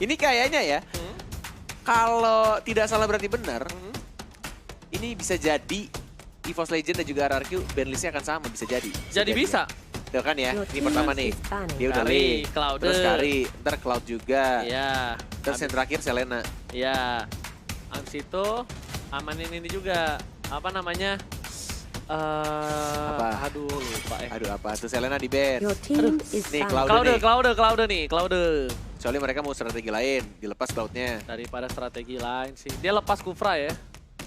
Ini kayaknya ya, kalau tidak salah berarti benar, ini bisa jadi EVOS Legend dan juga RRQ bandlistnya akan sama, bisa jadi. Jadi bisa. Tuh kan ya, ini pertama nih. Dia udah Kari, Lee, Cloud. terus Kari, ntar Cloud juga. Iya. Terus yang terakhir Selena. Iya. Abis itu amanin ini juga. Apa namanya? Apa? Aduh lupa ya. Aduh apa tuh Selena di band. Nih Cloud nih. Soalnya mereka mau strategi lain, dilepas Cloud-nya. Daripada strategi lain sih. Dia lepas Kufra ya.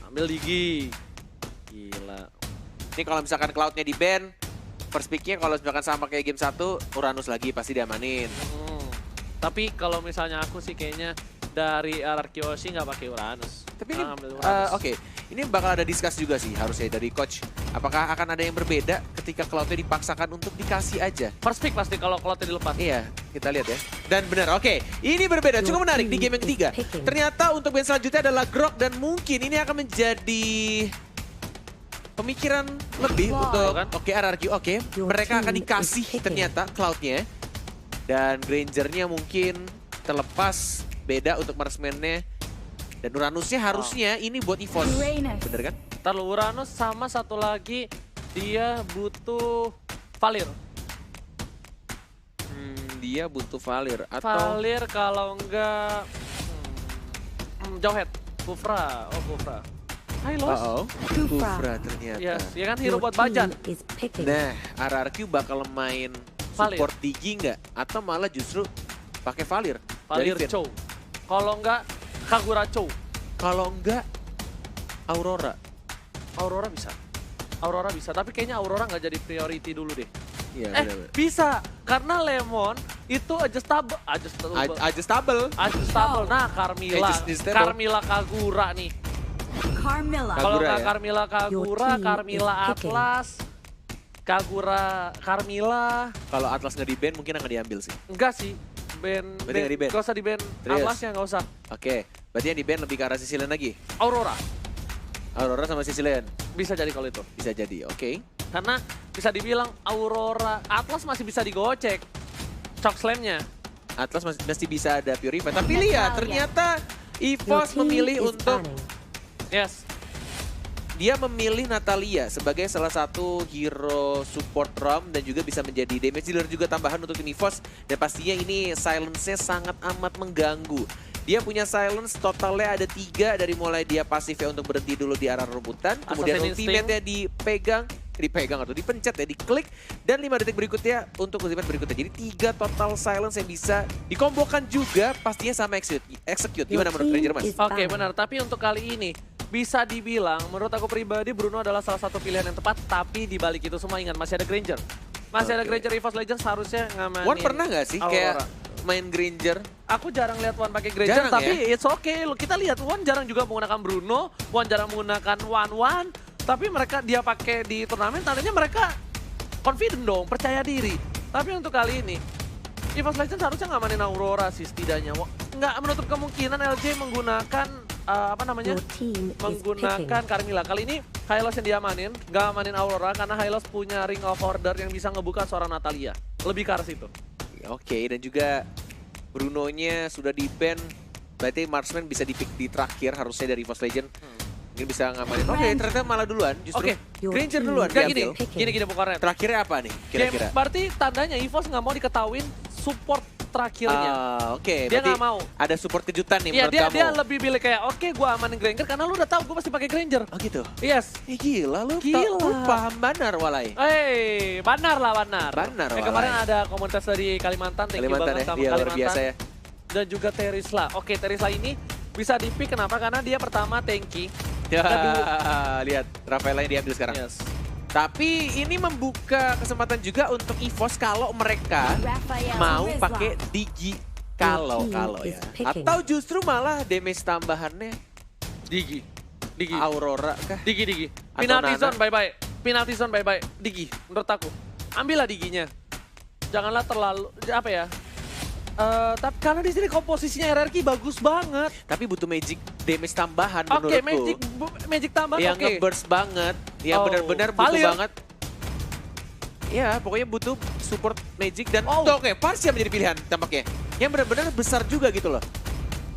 Ambil Digi. Gila. Ini kalau misalkan Cloud-nya di band, first pick-nya kalau misalkan sama kayak game 1, Uranus lagi pasti diamanin. Tapi kalau misalnya aku sih kayaknya dari RRQ sih nggak pakai Uranus. Tapi ini, Ambil Uranus. oke, ini bakal ada discuss juga sih harusnya dari coach. Apakah akan ada yang berbeda ketika Cloud-nya dipaksakan untuk dikasih aja? First pick pasti kalau Cloud-nya dilepas. Iya, kita lihat ya. Dan benar, oke. Ini berbeda, cukup menarik di game yang ketiga. Ternyata untuk band selanjutnya adalah Grok dan mungkin ini akan menjadi pemikiran lebih untuk RRQ. Oke, mereka akan dikasih ternyata Cloud-nya. Dan Granger-nya mungkin terlepas, beda untuk marksman-nya. Dan Uranusnya harusnya ini buat EVOS. Bener kan? Ntar Uranus sama satu lagi dia butuh Valir. Dia butuh Valir atau Valir kalau enggak Jauhead. Kufra. Oh Kufra. Hylos. Kufra ternyata. Yes, ya kan hero buat Bajan. Nah, RRQ bakal main support Digi nggak? Atau malah justru pakai Valir? Valir Chow. Kalau enggak Kagura Chow. Kalau enggak Aurora. Aurora bisa. Aurora bisa, tapi kayaknya Aurora nggak jadi priority dulu deh. Iya, bener. Bisa. Karena Lemon itu adjustable. Adjustable. Nah, Carmilla Kagura nih. Kalau nggak Carmilla Kagura, Carmilla Atlas, Kagura Carmilla. Kalau Atlas nggak di ban mungkin akan diambil sih. Enggak sih. Nggak usah di ban. Atlasnya nggak usah. Oke, berarti yang di ban lebih ke arah Sicilian lagi. Aurora sama Sicilian. bisa jadi kalau itu. Bisa jadi, oke. Karena bisa dibilang Aurora, Atlas masih bisa digocek. Shock Slam-nya. Atlas masih bisa ada Purify. Tapi lihat, ternyata EVOS memilih untuk dia memilih Natalia sebagai salah satu hero support ROM dan juga bisa menjadi damage dealer juga tambahan untuk tim EVOS. Dan pastinya ini silence-nya sangat amat mengganggu. Dia punya silence totalnya ada 3 dari mulai dia pasifnya untuk berhenti dulu di arah rebutan. Kemudian ultimate-nya dipegang atau dipencet ya, diklik. Dan 5 detik berikutnya untuk ultimate berikutnya. Jadi 3 total silence yang bisa dikombokan juga pastinya sama execute. Gimana menurut Ranger Mas? Oke, benar. Tapi untuk kali ini bisa dibilang menurut aku pribadi Bruno adalah salah satu pilihan yang tepat. Tapi dibalik itu semua ingat masih ada Granger. Masih ada Granger EVOS Legends harusnya ngamanin. Wan pernah nggak sih kayak main Granger? Aku jarang lihat Wan pakai Granger, tapi it's okay. Kita lihat Wan jarang juga menggunakan Bruno, Wan jarang menggunakan Wan. Tapi mereka dia pakai di turnamen, tandanya mereka confident dong, percaya diri. Tapi untuk kali ini, EVOS Legends harusnya ngamanin Aurora sih setidaknya. Nggak menutup kemungkinan LJ menggunakan menggunakan Carmilla. Kali ini Hylos yang diamanin, nggak amanin Aurora karena Hylos punya Ring of Order yang bisa ngebuka seorang Natalia. Lebih ke arah situ. Oke, dan juga Bruno-nya sudah di-ban, berarti Marksman bisa di-pick di terakhir harusnya dari EVOS Legend. Mungkin bisa ngamanin. Oke, ternyata malah duluan justru. Granger duluan diambil. Gini pokoknya. Terakhirnya apa nih kira-kira? Berarti tandanya EVOS nggak mau diketahuin support terakhirnya. Oke, dia nggak mau. Ada support kejutan nih menurut kamu. Dia lebih pilih kayak, oke gue amanin Granger karena lu udah tahu gue pasti pakai Granger. Oh gitu? Yes. Gila lu paham Banar walai. Banar lah Banar. Kemarin ada komunitas dari Kalimantan, thank you banget sama Kalimantan. Luar biasa ya. Dan juga Terisla. Oke, Terisla ini bisa di-pick kenapa? Karena dia pertama tanky. Lihat, Rafaela yang diambil sekarang. Yes. Tapi ini membuka kesempatan juga untuk EVOS kalau mereka mau pakai Digi. Kalau ya. Atau justru malah damage tambahannya Digi. Aurora kah? Digi. Penalty zone bye-bye. Digi, menurut aku. Ambillah Diginya. Janganlah terlalu, apa ya. Tapi karena di sini komposisinya RRQ bagus banget. Tapi butuh magic damage tambahan menurutku. Magic tambahan yang ngeburst banget. Yang benar-benar butuh banget. Ya, pokoknya butuh support magic dan Parsia menjadi pilihan tampaknya. Yang benar-benar besar juga gitu loh.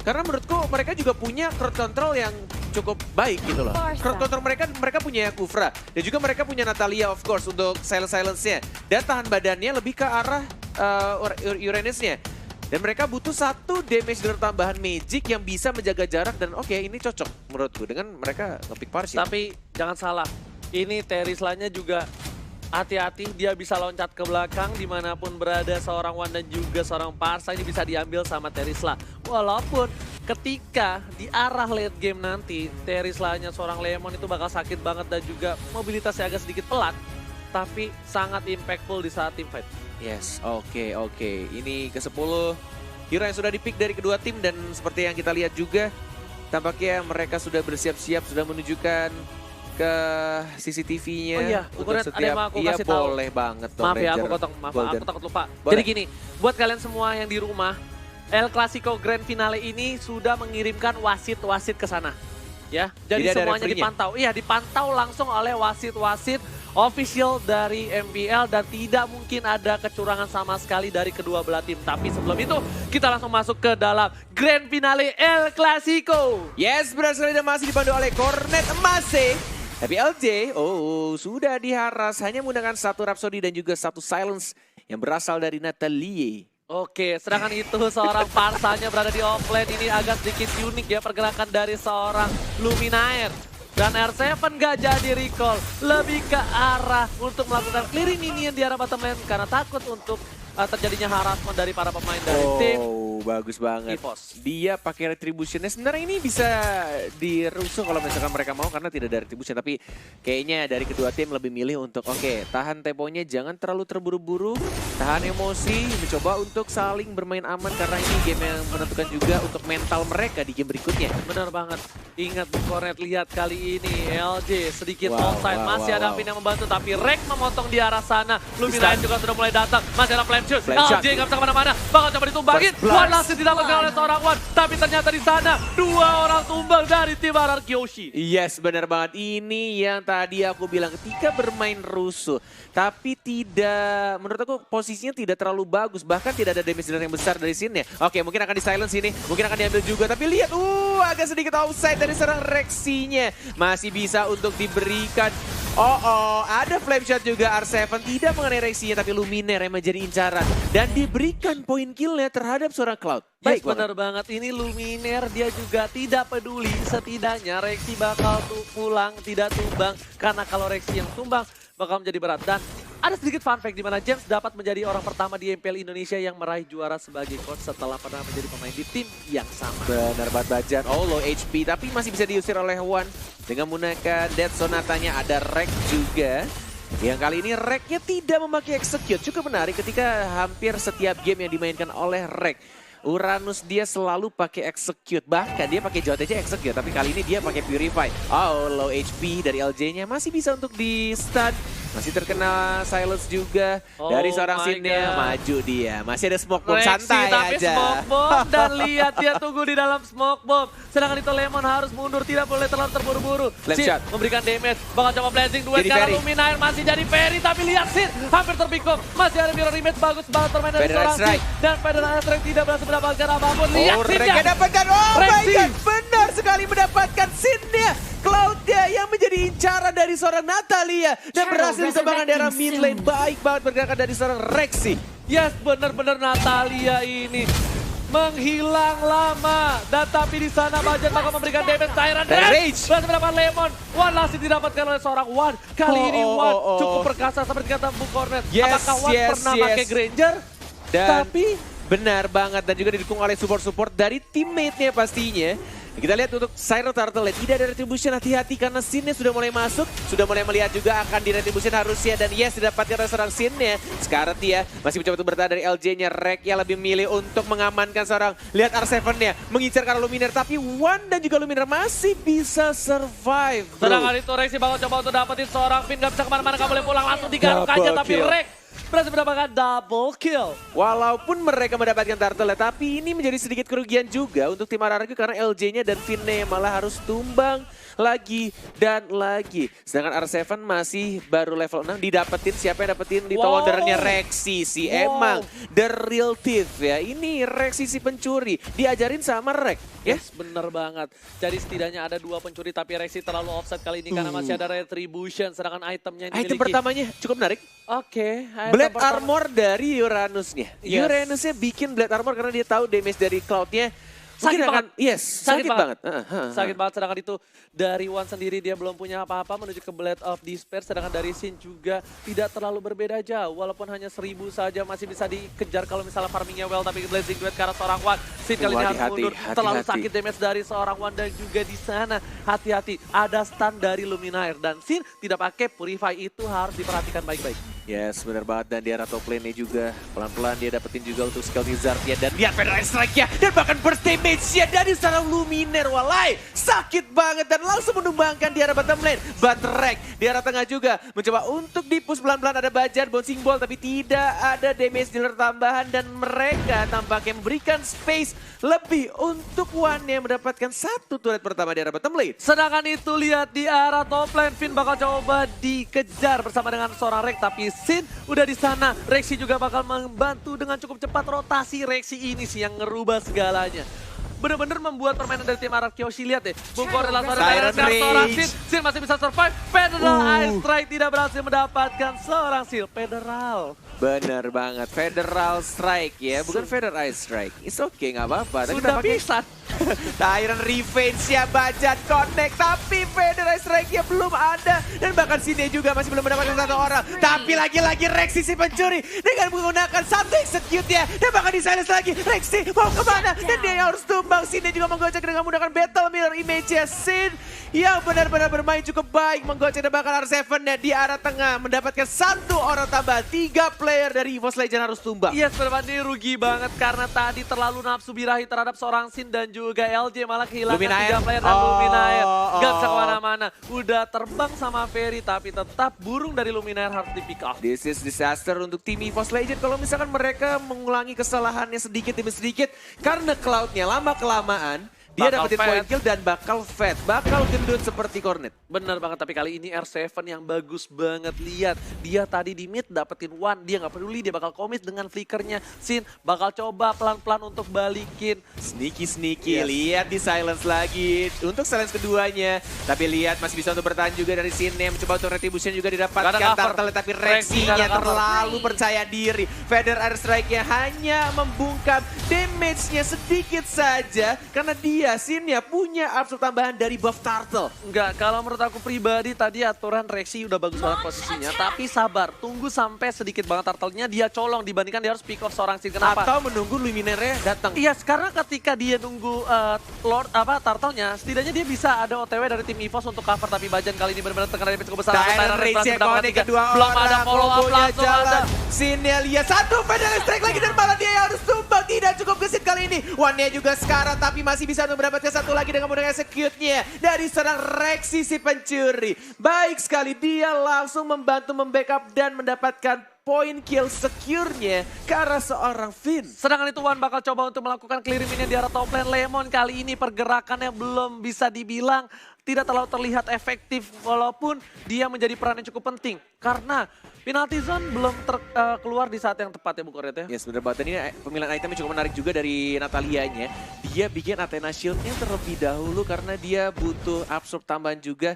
Karena menurutku mereka juga punya crowd control yang cukup baik gitu loh. Crowd control mereka punya Kufra. Dan juga mereka punya Natalia of course untuk silence-nya. Dan tahan badannya lebih ke arah Uranusnya. Dan mereka butuh satu damage dealer tambahan Magic yang bisa menjaga jarak. Dan oke, ini cocok menurutku dengan mereka nge-pick Parsi. Tapi jangan salah, ini Terizla-nya juga hati-hati, dia bisa loncat ke belakang dimanapun berada seorang Wan dan juga seorang Parsa ini bisa diambil sama Terizla. Walaupun ketika di arah late game nanti, Terizla-nya seorang Lemon itu bakal sakit banget dan juga mobilitasnya agak sedikit pelat. Tapi sangat impactful di saat team fight. Yes, oke. Ini ke-10 hero yang sudah dipick dari kedua tim dan seperti yang kita lihat juga, tampaknya mereka sudah bersiap-siap, sudah menunjukkan ke CCTV-nya. Oh iya, untuk ada yang mau aku kasih tahu. Boleh banget dong. Maaf ya, Ranger aku takut lupa. Boleh. Jadi gini, buat kalian semua yang di rumah, El Clasico Grand Finale ini sudah mengirimkan wasit-wasit ke sana. Ya, jadi semuanya dipantau. Iya, dipantau langsung oleh wasit-wasit official dari MPL dan tidak mungkin ada kecurangan sama sekali dari kedua belah tim. Tapi sebelum itu, kita langsung masuk ke dalam Grand Finale El Clasico. Yes, benar sekali dan masih dipandu oleh Cornet Emase. Tapi LJ, sudah diharas hanya menggunakan satu Rhapsody dan juga satu Silence yang berasal dari Natalie. Oke, sedangkan itu seorang Parsanya berada di offlane. Ini agak sedikit unik ya pergerakan dari seorang Luminaire. Dan R7 gak jadi recall, lebih ke arah untuk melakukan clearing minion di arah bottom lane karena takut untuk terjadinya harassment dari para pemain dari tim. Bagus banget. EVOS. Dia pakai retributionnya. Sebenarnya ini bisa dirusuh kalau misalkan mereka mau karena tidak ada retribution. Tapi kayaknya dari kedua tim lebih milih untuk tahan temponya, jangan terlalu terburu-buru, tahan emosi, mencoba untuk saling bermain aman karena ini game yang menentukan juga untuk mental mereka di game berikutnya. Benar banget. Ingat Bu Cornet, lihat kali ini LJ sedikit onside, masih ada Pin yang membantu tapi Rek memotong di arah sana. Luminaire juga sudah mulai datang, masih ada flame shoot. LJ nggak bisa kemana-mana, bakal coba ditumbangin. One langsung didapatkan oleh seorang Wan, tapi ternyata di sana dua orang tumbang dari tim RR Kyoshi. Yes, benar banget. Ini yang tadi aku bilang ketika bermain rusuh, tapi tidak, menurut aku posisinya tidak terlalu bagus, bahkan tidak ada damage dealer yang besar dari sini. Oke, mungkin akan di silence ini, mungkin akan diambil juga, tapi lihat, agak sedikit offside dari serang Rexinya. Masih bisa untuk diberikan. Ada flame shot juga R7, tidak mengenai Rexinya, tapi Luminaire yang menjadi incaran. Dan diberikan poin killnya terhadap seorang Cloud. Baik, benar banget. Ini Luminaire dia juga tidak peduli. Setidaknya Rexy bakal pulang, tidak tumbang. Karena kalau Rexy yang tumbang bakal menjadi berat. Dan ada sedikit fun fact di mana James dapat menjadi orang pertama di MPL Indonesia yang meraih juara sebagai coach setelah pernah menjadi pemain di tim yang sama. Benar banget Bajan. Low HP tapi masih bisa diusir oleh Wan dengan menggunakan Death Sonatanya. Ada Rek juga. Yang kali ini Reknya tidak memakai execute. Cukup menarik ketika hampir setiap game yang dimainkan oleh Rek, Uranus dia selalu pakai execute. Bahkan dia pakai JOTJ execute. Tapi kali ini dia pakai purify. Low HP dari LJ-nya masih bisa untuk di stun. Masih terkena silence juga dari seorang Sinnya. Maju dia. Masih ada smoke bomb, santai tapi aja. Smoke bomb dan lihat dia tunggu di dalam smoke bomb. Sedangkan itu Lemon harus mundur, tidak boleh terlalu terburu-buru. Sin memberikan damage, bakal coba blazing duet karena Luminaire masih jadi Ferry. Tapi lihat Sin hampir terpikuk. Masih ada mirror image, bagus banget permainan dari seorang Sin. Dan Federal Strike tidak berhasil mendapatkan apapun. Lihat Sinnya. Dapatkan, my god, benar sekali mendapatkan Sinnya. Cloud-nya yang menjadi incaran dari seorang Natalia. Dan berhasil ditembakkan daerah mid lane. Baik banget bergerakan dari seorang Rexy. Yes, benar-benar Natalia ini menghilang lama. Dan tapi di sana Bajan bakal memberikan damage Tyrant Rage. Berhasil mendapatkan Lemon. One last didapatkan oleh seorang Wan. Kali ini Wan cukup perkasa seperti kata Bu Cornet. Apakah Wan pernah pakai Granger? Tapi benar banget dan juga didukung oleh support-support dari teammate-nya pastinya. Kita lihat untuk Siren Turtle tidak ada retribution, hati-hati karena Sinnya sudah mulai masuk. Sudah mulai melihat juga akan di retribution harusnya dan yes didapatkan oleh seorang Sinnya. Sekarang dia masih mencoba untuk bertahan dari LJ-nya. Rek yang lebih milih untuk mengamankan seorang. Lihat R7-nya mengincar karena Luminaire tapi Wan dan juga Luminaire masih bisa survive. Sedangkan itu Rexy bakal coba untuk dapetin seorang Pin, gak bisa kemana-mana, gak boleh pulang, langsung digaruk aja tapi Rek berhasil mendapatkan double kill. Walaupun mereka mendapatkan turtle, tapi ini menjadi sedikit kerugian juga untuk tim RRQ karena LJ-nya dan Finne malah harus tumbang lagi dan lagi. Sedangkan R7 masih baru level 6 didapetin. Siapa yang dapetin? Little Wondernya Rexy sih. Emang the real thief ya. Ini Rexy si pencuri. Diajarin sama Rex. Yes, bener banget. Jadi setidaknya ada 2 pencuri tapi Rexy terlalu offset kali ini karena masih ada retribution. Sedangkan itemnya yang dimiliki. Item pertamanya cukup menarik. Oke. Blade Armor dari Uranusnya. Yes. Uranusnya bikin Blade Armor karena dia tahu damage dari Cloud-nya. Sakit banget. Yes, sakit banget. Sakit banget, sedangkan itu dari Wan sendiri dia belum punya apa-apa menuju ke Blade of Despair. Sedangkan dari Sin juga tidak terlalu berbeda jauh. Walaupun hanya 1000 saja masih bisa dikejar kalau misalnya farmingnya well. Tapi Blazing Duet ke arah seorang Wan. Sin kali ini harus mundur. Terlalu sakit damage dari seorang Wan dan juga di sana. Hati-hati, ada stun dari Luminaire. Dan Sin tidak pakai Purify, itu harus diperhatikan baik-baik. Yes, benar banget. Dan di arah top lane-nya juga pelan-pelan dia dapetin juga untuk skill Wizard-nya. Dan lihat Federal Strike-nya. Dan bahkan burst damage-nya dari seorang Luminaire. Walai, sakit banget. Dan langsung menumbangkan di arah bottom lane. Batrek di arah tengah juga mencoba untuk di-push pelan-pelan. Ada Bajar, bouncing ball. Tapi tidak ada damage dealer tambahan. Dan mereka tampaknya memberikan space lebih untuk Wan yang mendapatkan 1 turret pertama di arah bottom lane. Sedangkan itu lihat di arah top lane. Finn bakal coba dikejar bersama dengan seorang Rex. Tapi Sin udah di sana. Rexy juga bakal membantu dengan cukup cepat rotasi. Rexy ini sih yang ngerubah segalanya. Bener-bener membuat permainan dari tim RRQ. Lihat deh. Bung Gorilla dari seorang Sin. Sin masih bisa survive. Federal Ice Strike tidak berhasil mendapatkan seorang Seal. Federal. Bener banget. Federal Strike ya. Bukan Federal Ice Strike. It's okay, nggak apa-apa. Sudah bisa. Tyrant Revenge ya, Bajan connect. Tapi Federal Strike-nya belum ada. Dan bahkan Sine juga masih belum mendapatkan 1 orang. Tapi lagi-lagi Rexy si pencuri. Dengan menggunakan 1 execute ya. Dan bahkan di silence lagi. Rexy mau kemana? Dan dia harus tumbang. Sine juga menggocek dengan menggunakan Battle Mirror Image-nya. Sin yang benar-benar bermain cukup baik. Menggocek dan bahkan R7-nya di arah tengah. Mendapatkan 1 orang tambah. 3 player dari EVOS Legends harus tumbang. Yes, benar-benar rugi banget. Karena tadi terlalu nafsu birahi terhadap seorang Sin dan juga LJ malah kehilangan 3 player dan Luminaire. Gak bisa kemana-mana. Udah terbang sama Ferry tapi tetap burung dari Luminaire harus di pick off. This is disaster untuk tim EVOS Legends kalau misalkan mereka mengulangi kesalahannya sedikit demi sedikit. Karena Cloud-nya lama-kelamaan dia dapetin point kill dan bakal fat, bakal gendut seperti Cornet. Bener banget, tapi kali ini R7 yang bagus banget. Lihat, dia tadi di mid dapetin one, dia nggak peduli, dia bakal commit dengan flickernya. Sin bakal coba pelan-pelan untuk balikin. Sneaky, lihat di silence lagi untuk silence keduanya. Tapi lihat masih bisa untuk bertahan juga dari Sin yang mencoba untuk retribution juga didapatkan turtle, tapi Rexy-nya terlalu percaya diri. Feather Air Strike-nya hanya membungkam damage-nya sedikit saja karena dia Sin-nya punya absolute tambahan dari buff turtle. Enggak, kalau menurut aku pribadi tadi aturan Rexy udah bagus banget posisinya. Tapi sabar, tunggu sampai sedikit banget turtle-nya dia colong dibandingkan dia harus pick off seorang Sin. Kenapa? Atau menunggu Luminaire datang. Iya, karena ketika dia nunggu turtle-nya, setidaknya dia bisa ada OTW dari tim EVOS untuk cover. Tapi Bajan kali ini benar-benar tekanan damage cukup besar. Tyrant Rage connect kedua belum orang. ada follow up langsung ada. Sin-nya lihat satu Feather Strike lagi dan malah dia harus tumbang. Tidak cukup gesit kali ini. One-nya juga sekarang tapi masih bisa untuk mendapatkan satu lagi dengan menggunakan execute-nya dari seorang Rexy si pencuri. Baik sekali, dia langsung membantu membackup dan mendapatkan point kill secure-nya ke arah seorang Finn. Sedangkan itu Wan bakal coba untuk melakukan clear minion di arah top lane. Lemon kali ini pergerakannya belum bisa dibilang tidak terlalu terlihat efektif walaupun dia menjadi peran yang cukup penting. Karena penalty zone belum keluar di saat yang tepat ya Bu Koret ya. Yes, benar banget. Ini pemilihan itemnya cukup menarik juga dari Natalianya. Dia bikin Athena Shield-nya terlebih dahulu karena dia butuh absorb tambahan juga.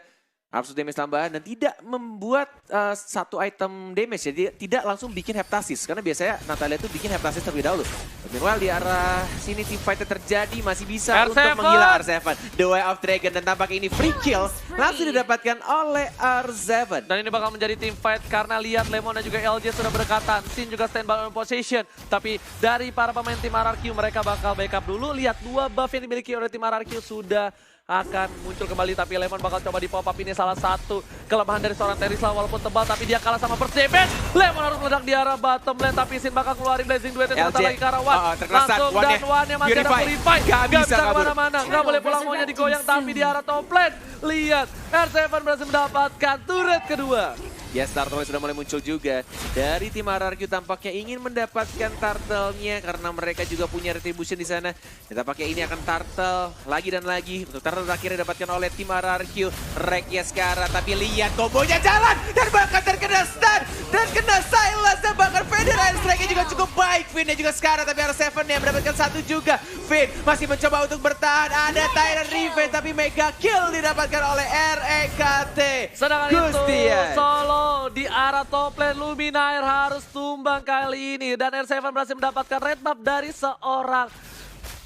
Absolute damage tambahan dan tidak membuat satu item damage ya. Dia tidak langsung bikin heptasis karena biasanya Natalia tuh bikin heptasis terlebih dahulu. Meanwhile di arah sini team fight terjadi masih bisa R7. untuk menggila R7. The Way of Dragon dan tampaknya ini free kill langsung didapatkan oleh R7. Dan ini bakal menjadi team fight karena lihat Lemon dan juga LJ sudah berdekatan. Sin juga standby on position. Tapi dari para pemain tim RRQ mereka bakal backup dulu. Lihat 2 buff yang dimiliki oleh tim RRQ sudah akan muncul kembali, tapi Lemon bakal coba di pop up. Ini salah satu kelemahan dari seorang Terisla walaupun tebal, tapi dia kalah sama first damage. Lemon harus meledak di arah bottom lane, tapi Sin bakal keluarin Blazing Duet yang sebentar lagi ke arah Wan. Langsung dan Wan-nya masih ada Purify. Gak bisa kemana-mana, gak boleh pulang, maunya digoyang, tapi di arah top lane. Lihat, R7 berhasil mendapatkan turret kedua. Ya, Turtle sudah mulai muncul juga. Dari tim RRQ tampaknya ingin mendapatkan Turtle-nya karena mereka juga punya retribution di sana. Dan tampaknya ini akan Turtle lagi dan lagi. Untuk Turtle akhirnya didapatkan oleh tim RRQ. Reknya sekarang, tapi lihat kombonya jalan. Dan bahkan terkena stun. Dan kena silence. Dan bahkan Vader Ice Strike-nya juga cukup baik. Finn-nya juga sekarang, tapi R7 yang mendapatkan satu juga. Finn masih mencoba untuk bertahan. Ada Tyrant Revenge, tapi mega kill didapatkan oleh REKT. Sedangkan Gustian. itu Solo di arah top lane, Luminaire harus tumbang kali ini. Dan R7 berhasil mendapatkan red buff dari seorang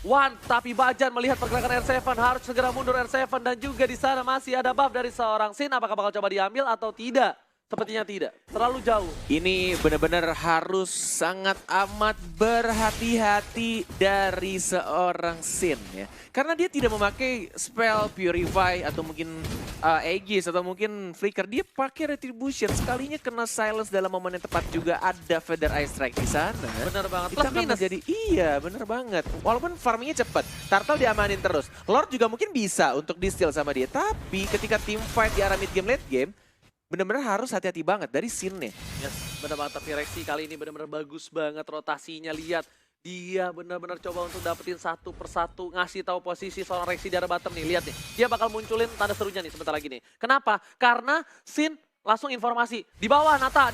Wan. Tapi Bajan melihat pergerakan R7 harus segera mundur R7. Dan juga di sana masih ada buff dari seorang Sin. Apakah bakal coba diambil atau tidak? Sepertinya tidak, terlalu jauh. Ini benar-benar harus sangat amat berhati-hati dari seorang Sin ya. Karena dia tidak memakai spell Purify atau mungkin Aegis atau mungkin Flicker. Dia pakai Retribution, sekalinya kena silence dalam momen yang tepat juga ada Feather Ice Strike di sana. Bener banget, Itu plus akan minus. menjadi, iya bener banget. Walaupun farmingnya cepat, Turtle diamanin terus. Lord juga mungkin bisa untuk di-steal sama dia. Tapi ketika team fight di arah mid game, late game, benar-benar harus hati-hati banget dari scene-nya. Yes, bener banget. Tapi Rexy kali ini benar-benar bagus banget rotasinya. Lihat, dia benar-benar coba untuk dapetin satu persatu, ngasih tahu posisi seorang Rexy di arah bottom nih. Lihat nih, dia bakal munculin tanda serunya nih sebentar lagi nih. Kenapa? Karena Sin langsung informasi. Di bawah Nata.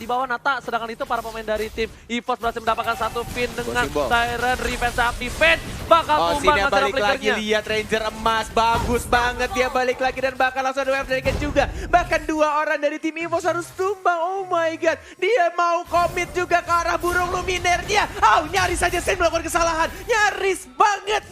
Sedangkan itu para pemain dari tim EVOS berhasil mendapatkan satu pin dengan Tyrant Revenge Activate. Bakal tumbang Sini ke balik lagi, flickernya. lihat Ranger emas, bagus banget dia balik lagi dan bakal langsung ada wave dari Ken juga. Bahkan dua orang dari tim EVOS harus tumbang, oh my god. Dia mau commit juga ke arah burung Luminaire-nya. Oh, nyaris saja Sen melakukan kesalahan. Nyaris banget,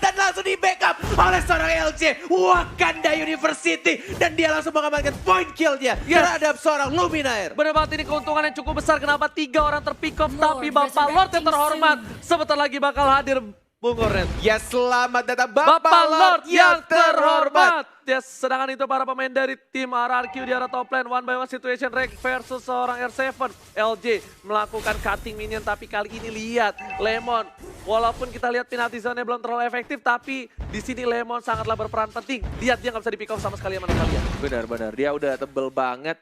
dan langsung di backup oleh seorang LJ Wakanda University. Dan dia langsung mengamankan point kill-nya terhadap seorang Luminaire. Bener banget, ini keuntungan yang cukup besar. Kenapa 3 orang terpick off, tapi Bapak Lord yang terhormat sebentar lagi bakal hadir, Bung Oren. Ya, selamat datang Bapak Lord yang terhormat. Yes, sedangkan itu para pemain dari tim RRQ di arah top lane. One by one situation Rek versus seorang R7. LJ melakukan cutting minion, tapi kali ini lihat Lemon. Walaupun kita lihat penalty zone-nya belum terlalu efektif, tapi di sini Lemon sangatlah berperan penting. Lihat, dia nggak bisa di pick off sama sekali sama kalian. Benar-benar, dia udah tebel banget.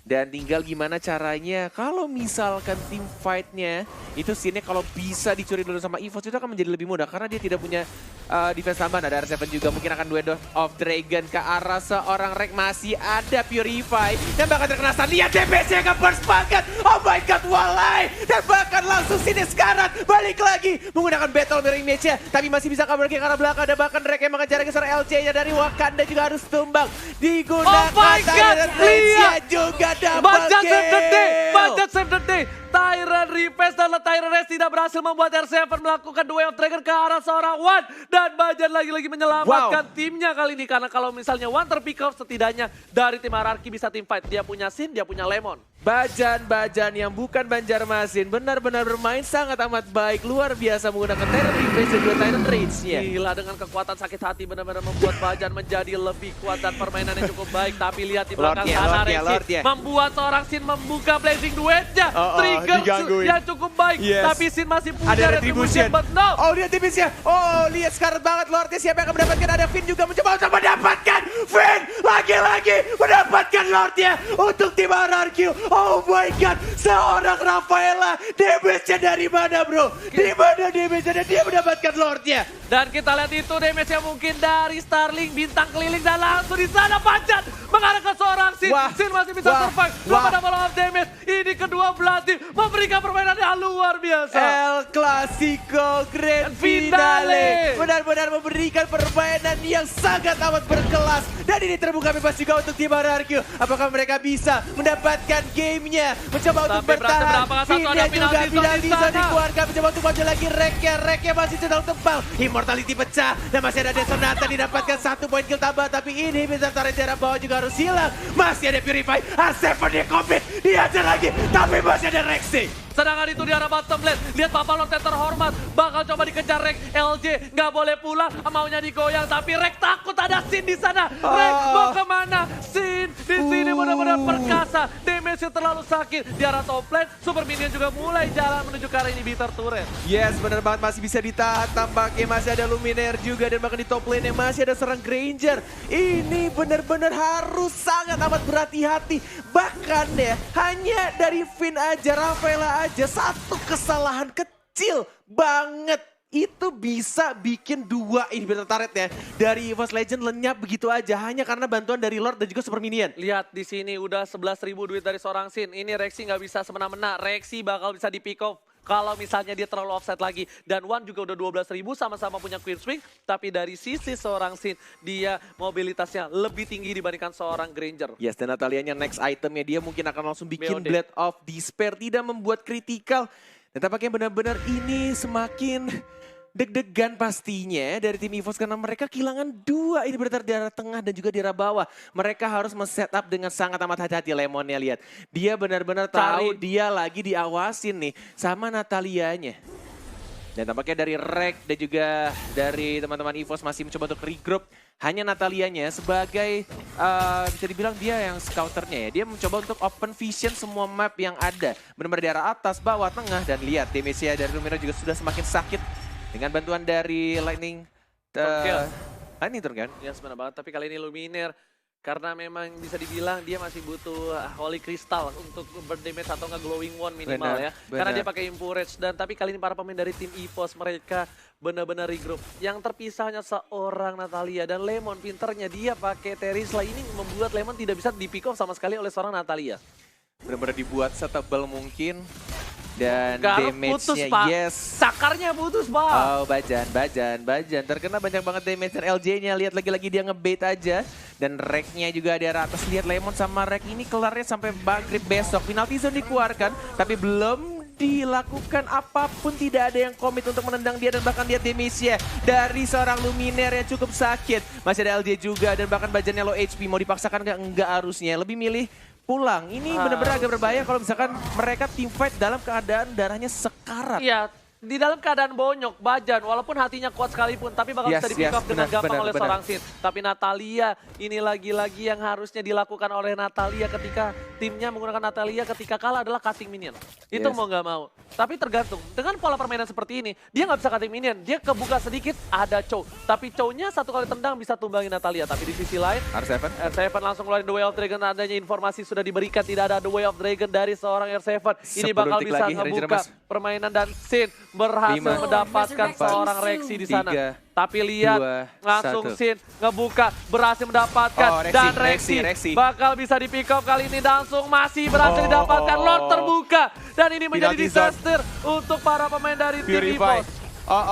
Dan tinggal gimana caranya kalau misalkan tim fight-nya itu scene-nya kalau bisa dicuri dulu sama EVOS itu akan menjadi lebih mudah. Karena dia tidak punya defense tambahan. Ada R7 juga mungkin akan Duet of Dragon ke arah seorang Rek. Masih ada Purify dan bahkan terkena stun. Lihat DPC yang burst banget. Oh my god, walai. Dan bahkan langsung scene sekarang balik lagi menggunakan battle mirror image-nya. Tapi masih bisa kabur ke arah belakang. Dan bahkan Rek yang mengejar seorang LJ-nya dari Wakanda juga harus tumbang. Digunakan Oh my god, lihat juga. Bajan save the day, Bajan save the day. Tyrant Revenge dan Tyrant Revenge tidak berhasil membuat R7 melakukan Duet of Dragon ke arah seorang Wan. Dan Bajan lagi-lagi menyelamatkan timnya kali ini. Karena kalau misalnya Wan terpick off, setidaknya dari tim RRQ bisa tim fight. Dia punya Sin, dia punya Lemon. Bajan yang bukan Banjarmasin benar-benar bermain sangat amat baik. Luar biasa menggunakan Tyrant Revenge dan juga Tyrant Rage-nya. Gila, dengan kekuatan sakit hati benar-benar membuat Bajan menjadi lebih kuat dan permainannya cukup baik. Tapi lihat di belakang sana Rexy membuat seorang Sin membuka Blazing Duet-nya. Trigger yang cukup baik. Tapi Sin masih punya retribution, but no. Oh, lihat tipisnya. Oh, lihat sekarat banget Lordnya. Siapa yang akan mendapatkan? Ada Finn juga mencoba untuk mendapatkan. Finn lagi-lagi mendapatkan Lordnya untuk tim RRQ. Oh my god, seorang Rafaela, damage-nya dari mana bro? Di mana damage-nya? Dia mendapatkan Lordnya. Dan kita lihat itu damage-nya mungkin dari Starling, bintang keliling, dan langsung di sana Bajan mengarah ke seorang Sin. Sin masih bisa survive, belum ada follow-up damage. Ini kedua belah tim memberikan permainan yang luar biasa. El Clasico Grand Finale benar-benar memberikan permainan yang sangat amat berkelas. Dan ini terbuka bebas juga untuk tim RRQ. Apakah mereka bisa mendapatkan gamenya? Mencoba untuk bertahan. Finnya juga penalti zone dikeluarkan. Mencoba untuk maju lagi Reknya masih sedang tebal. Immortality pecah dan masih ada Desonata didapatkan 1 poin kill tambah. Tapi ini bisa tarik daerah bawah juga harus hilang. Masih ada Purify. R7 dia commit. Dia aja lagi. Tapi masih ada Rexy. Sedangkan itu di arah bottom lane. Lihat Papa Lord yang terhormat. Bakal coba dikejar Rek. LJ nggak boleh pulang. Maunya digoyang. Tapi Rek takut ada Sin di sana. Rek mau kemana? Sin di sini benar-benar perkasa. Damage-nya terlalu sakit. Di arah top lane. Super Minion juga mulai jalan menuju ke arah inhibitor turret. Yes, benar banget, masih bisa ditahan. Tampaknya masih ada Luminaire juga. Dan bahkan di top lane masih ada serang Granger. Ini benar-benar harus sangat amat berhati-hati. Bahkan ya, hanya dari Finn aja, Rafaela aja, satu kesalahan kecil banget. Itu bisa bikin 2 inhibitor turret ya. Dari EVOS Legend lenyap begitu aja. Hanya karena bantuan dari Lord dan juga Super Minion. Lihat di sini udah 11.000 duit dari seorang Sin. Ini Rexy nggak bisa semena-mena. Rexy bakal bisa di pick off kalau misalnya dia terlalu offset lagi. Dan Wan juga udah 12.000 sama-sama punya Queen Swing. Tapi dari sisi seorang Sin, dia mobilitasnya lebih tinggi dibandingkan seorang Granger. Yes, dan Natalianya next itemnya dia mungkin akan langsung bikin BOD. Blade of Despair. Tidak membuat kritikal. Dan tampaknya benar-benar ini semakin deg-degan pastinya dari tim EVOS karena mereka kehilangan 2 inhibitor di arah tengah dan juga di arah bawah. Mereka harus men-setup dengan sangat amat hati-hati. Lemonnya lihat. Dia benar-benar tahu dia lagi diawasin nih sama Natalianya. Dan tampaknya dari Rek dan juga dari teman-teman EVOS masih mencoba untuk regroup. Hanya Natalianya sebagai bisa dibilang dia yang scouternya ya. Dia mencoba untuk open vision semua map yang ada. Benar-benar di arah atas, bawah, tengah. Dan lihat damage-nya dari Luminaire juga sudah semakin sakit. Dengan bantuan dari Lightning Lightning turn kan? Ya benar banget, tapi kali ini Luminaire karena memang bisa dibilang dia masih butuh Holy Crystal untuk berdamage atau nggak Glowing Wand minimal ya. Karena dia pakai Impurage dan tapi kali ini para pemain dari tim EVOS mereka benar-benar regroup. Yang terpisah hanya seorang Natalia dan Lemon pinternya dia pakai Terisla ini membuat Lemon tidak bisa di pick off sama sekali oleh seorang Natalia. Benar-benar dibuat setebal mungkin. Dan Garuk putus, damage-nya Pak. yes. Sakarnya putus, Pak. Oh, bajan. Terkena banyak banget damage dari LJ-nya. Lihat lagi-lagi dia ngebait aja. Dan Rek-nya juga di arah atas. Lihat Lemon sama Rek ini kelarnya sampai maghrib besok. Penalty zone dikeluarkan, tapi belum dilakukan apapun. Tidak ada yang komit untuk menendang dia. Dan bahkan lihat damage-nya dari seorang Luminaire yang cukup sakit. Masih ada LJ juga dan bahkan bajannya low HP. Mau dipaksakan enggak harusnya. Lebih milih pulang. Ini benar-benar agak berbahaya kalau misalkan mereka team fight dalam keadaan darahnya sekarat. Iya, di dalam keadaan bonyok, Bajan, walaupun hatinya kuat sekalipun, tapi bakal bisa di pick up dengan gampang oleh seorang Sin. Tapi Natalia, ini lagi-lagi yang harusnya dilakukan oleh Natalia ketika timnya menggunakan Natalia ketika kalah adalah cutting minion. Itu mau nggak mau. Tapi tergantung, dengan pola permainan seperti ini, dia nggak bisa cutting minion. Dia kebuka sedikit, ada Chow. Tapi Chow-nya satu kali tendang bisa tumbangin Natalia. Tapi di sisi lain, R7 langsung keluarin The Way of Dragon. Adanya informasi sudah diberikan, tidak ada The Way of Dragon dari seorang R7. Ini bakal bisa ngebuka permainan dan Sin berhasil mendapatkan seorang Rexy di sana. Tapi lihat langsung Sin ngebuka, berhasil mendapatkan dan Rexy bakal bisa di pick up kali ini langsung masih berhasil didapatkan. Lord terbuka dan ini menjadi disaster untuk para pemain dari tim EVOS.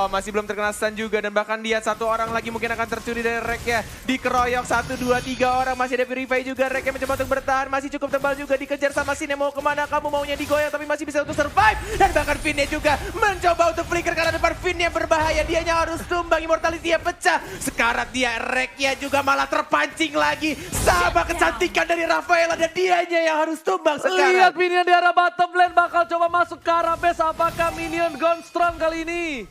Masih belum terkena stun juga dan bahkan lihat satu orang lagi mungkin akan tercuri dari Rek ya. Dikeroyok 1, 2, 3 orang, masih ada Purify juga. Rek yang mencoba untuk bertahan, masih cukup tebal juga, dikejar sama Sin yang mau kemana, kamu maunya digoyang tapi masih bisa untuk survive. Dan bahkan Finn juga mencoba untuk flicker karena depan Finn yang berbahaya, dianya harus tumbang, immortality-nya pecah. Sekarang dia Reknya juga malah terpancing lagi. Sama kecantikan dari Rafaela dan dianya yang harus tumbang sekarang. Lihat Minion di arah bottom lane bakal coba masuk ke arah base, apakah Minion gone strong kali ini?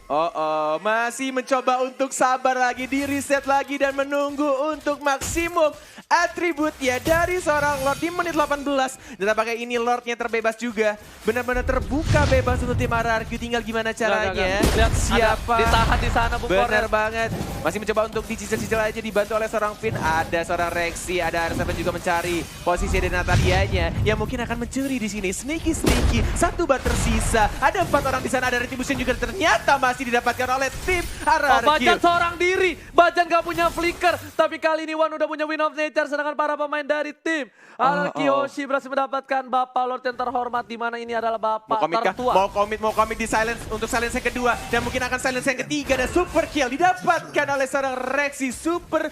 Masih mencoba untuk sabar lagi, di reset lagi dan menunggu untuk maksimum atributnya dari seorang Lord di menit 18. Dan apakah ini Lordnya terbebas juga? Benar-benar terbuka bebas untuk tim RRQ, tinggal gimana caranya. Lihat siapa ditahan di sana, Bung. Benar banget. Masih mencoba untuk dicicil-cicil aja, dibantu oleh seorang Finn. Ada seorang Rexy, ada R7 juga mencari posisi dari Natalianya yang mungkin akan mencuri di sini. Sneaky. Satu bar tersisa. Ada 4 orang di sana, ada Retribution juga ternyata masih didapatkan oleh tim RRQ. Bajan seorang diri, Bajan gak punya flicker, tapi kali ini Wan udah punya Win of Nature, sedangkan para pemain dari tim RRQ Hoshi berhasil mendapatkan Bapak Lord yang terhormat, di mana ini adalah Bapak tertua. Mau komit di silence untuk silence yang kedua dan mungkin akan silence yang ketiga dan super kill didapatkan oleh seorang Rexy. Super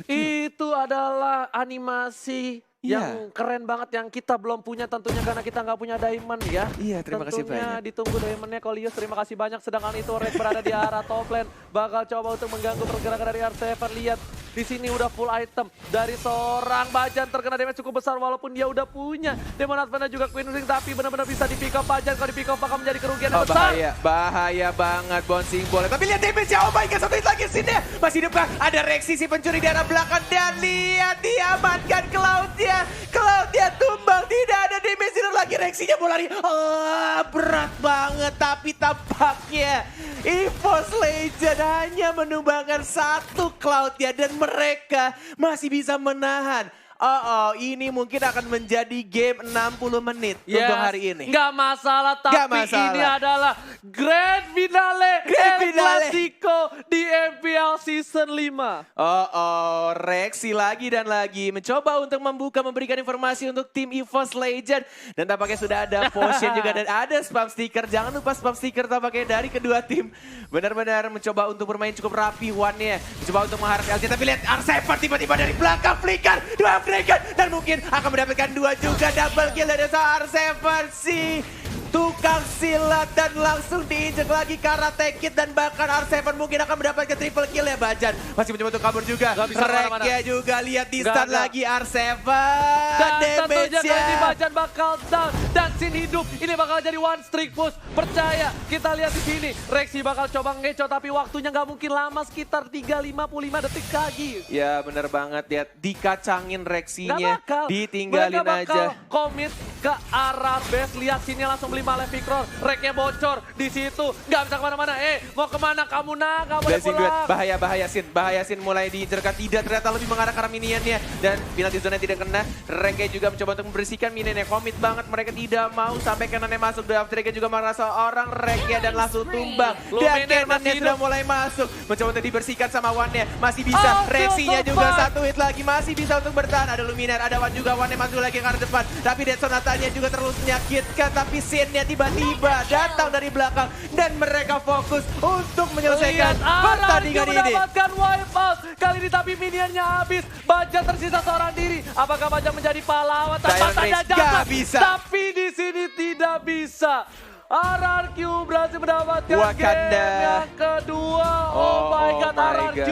kill. Itu adalah animasi yang keren banget yang kita belum punya tentunya karena kita nggak punya diamond ya. Iya, terima kasih banyak. Tentunya ditunggu diamondnya Kolius, terima kasih banyak. Sedangkan itu Rek berada di arah top lane, bakal coba untuk mengganggu pergerakan dari R7. Lihat Di sini udah full item dari seorang Bajan, terkena damage cukup besar walaupun dia udah punya Demon Advance juga Queen Ring, tapi benar-benar bisa di pick up Bajan. Kalau di pick up bakal menjadi kerugian yang besar. Bahaya banget bouncing boleh. Tapi lihat damage-nya, oh my god, satu hit lagi sini. Masih depan, ada reaksi si pencuri darah belakang dan lihat diamankan Cloud-nya. Cloud-nya tumbang, tidak ada damage dealer lagi, reaksinya mau lari. Oh, berat banget, tapi tampaknya EVOS Legend hanya menumbangkan satu Cloud-nya dan mereka masih bisa menahan. Ini mungkin akan menjadi game 60 menit untuk hari ini. Nggak masalah, tapi ini adalah Grand Finale Clasico di MPL Season 5. Reaksi lagi dan lagi. Mencoba untuk memberikan informasi untuk tim EVOS Legend. Dan tampaknya sudah ada potion juga dan ada spam sticker. Jangan lupa spam sticker tampaknya dari kedua tim. Benar-benar mencoba untuk bermain cukup rapi one-nya. Mencoba untuk mengharap LG, tapi lihat R7 tiba-tiba dari belakang flicker. Dan mungkin akan mendapatkan 2 juga, double kill dari R7 si tukang silat dan langsung diinjek lagi Karate Kid dan bahkan R7 mungkin akan mendapatkan triple kill ya. Bajan masih mencoba untuk kabur juga. Reknya juga lihat di stun lagi R7. Dan tentunya kali ini Bajan bakal down dan Sin hidup. Ini bakal jadi one streak push. Percaya, kita lihat di sini. Reksi bakal coba ngeco tapi waktunya nggak mungkin lama, sekitar 3:55 detik lagi. Ya bener banget, lihat dikacangin Reksinya, ditinggalin mereka bakal aja. Komit ke arah base, lihat sini langsung beli Malefic Roar. Reknya bocor di situ, nggak bisa kemana-mana. Mau kemana kamu nak? Nggak boleh pulang. Bahaya Sin mulai diincerkan, tidak ternyata lebih mengarah ke arah minionnya dan penalty zone tidak kena. Reknya juga mencoba untuk membersihkan minionnya, komit banget mereka tidak mau sampai kanannya masuk. Draft Reknya juga merasa orang Reknya dan langsung tumbang. Dan kanannya sudah mulai masuk, mencoba untuk dibersihkan sama One-nya, masih bisa. Reksinya juga satu hit lagi, masih bisa untuk bertahan. Ada Luminar, ada One juga, One-nya masuk lagi ke arah depan. Tapi Dead Sonatanya juga terus menyakitkan, tapi Sin-nya tiba-tiba datang dari belakang dan mereka fokus untuk menyelesaikan pertandingan ini. Mendapatkan wipeout kali ini, tapi minionnya habis. Bajan tersisa seorang diri. Apakah Bajan menjadi pahlawan tanpa tanda jasa? Tapi di sini tidak bisa. RRQ berhasil mendapatkan game yang kedua. Oh my god, RRQ.